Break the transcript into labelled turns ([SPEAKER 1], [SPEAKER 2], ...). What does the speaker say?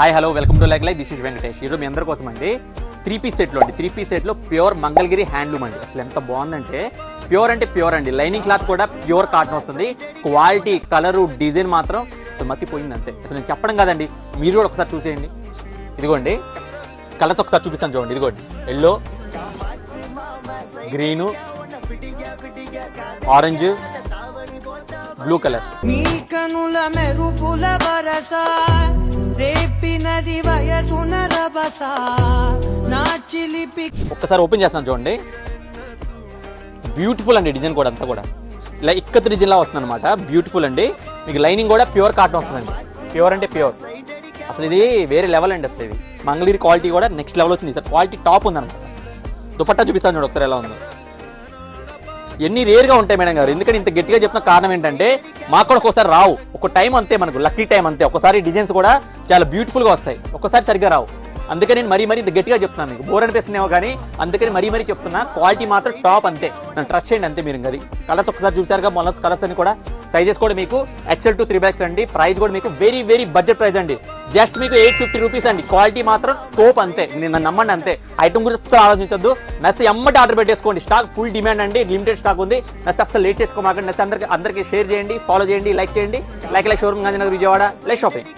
[SPEAKER 1] Hi hello welcome to like this is Venkatesh. ఈరోజు మీ అందరి కోసం అండి 3-piece సెట్లో అండి. 3-piece సెట్లో ప్యూర్ మంగళగిరి హ్యాండ్లూమ్ అండి. అసలు ఎంత బాగుందంటే ప్యూర్ అంటే ప్యూర్ అండి. లైనింగ్ క్లాత్ కూడా ప్యూర్ కాటన్ వస్తుంది. క్వాలిటీ, కలరు, డిజైన్ మాత్రం అసలు మతిపోయింది అంతే. అసలు నేను చెప్పడం కాదండి, మీరు కూడా ఒకసారి చూసేయండి. ఇదిగోండి కలర్స్ ఒకసారి చూపిస్తాను చూడండి. ఇదిగోండి yellow, green, orange, blue colour. ఒక్కసారి ఓపెన్ చేస్తాను చూడండి. బ్యూటిఫుల్ అండి. డిజైన్ కూడా అంతా కూడా ఇలా ఇక్కత్ డిజైన్ లా వస్తుంది అనమాట. బ్యూటిఫుల్ అండి. మీకు లైనింగ్ కూడా ప్యూర్ కాటన్ వస్తుందండి. ప్యూర్ అంటే ప్యూర్. అసలు ఇది వేరే లెవెల్ అండి. అసలు ఇది మంగళగిరి క్వాలిటీ కూడా నెక్స్ట్ లెవెల్ వచ్చింది. సార్ క్వాలిటీ టాప్ ఉందన్నమాట. దుపట్టా చూపిస్తాను చూడండి ఒకసారి ఎలా ఉందో. ఎన్ని రేర్గా ఉంటాయి మేడం గారు. ఎందుకంటే ఇంత గట్టిగా చెప్తున్న కారణం ఏంటంటే మాకు కూడా ఒక్కోసారి రావు. ఒక టైం అంతే, మనకు లక్కీ టైం అంతే. ఒకసారి డిజైన్స్ కూడా చాలా బ్యూటిఫుల్గా వస్తాయి, ఒక్కసారి సరిగ్గా రావు. అందుకే నేను మరీ ఇంత గట్టిగా చెప్తున్నాను. మీకు బోర్ అనిపిస్తుందేమో కానీ అందుకని మరీ చెప్తున్నా. క్వాలిటీ మాత్రం టాప్ అంతే. నన్ను ట్రస్ట్ చేయండి అంతే. మీరు అది కలర్స్ ఒకసారి చూసారుగా. మొన్న కలర్స్ అని కూడా సైజెస్ కూడా మీకు XL to 3X అండి. ప్రైస్ కూడా మీకు వెరీ బడ్జెట్ ప్రైస్ అండి. జస్ట్ మీకు 850 రూపీస్ అండి. క్వాలిటీ మాత్రం తోప్ అంతే. నేను నమ్మండి అంతే. ఐటమ్ గురించి అసలు ఆలోచించొద్దు. నచ్చి ఎమ్మటి ఆర్డర్ పెట్టేసుకోండి. స్టాక్ ఫుల్ డిమాండ్ అండి. లిమిటెడ్ స్టాక్ ఉంది. నచ్చి అసలు లేట్ చేసుకోమాకండి. నచ్చి అందరికీ షేర్ చేయండి, ఫాలో చేయండి, లైక్ చేయండి. Like showroom Gandhinagar Vijayawada. Like shopping.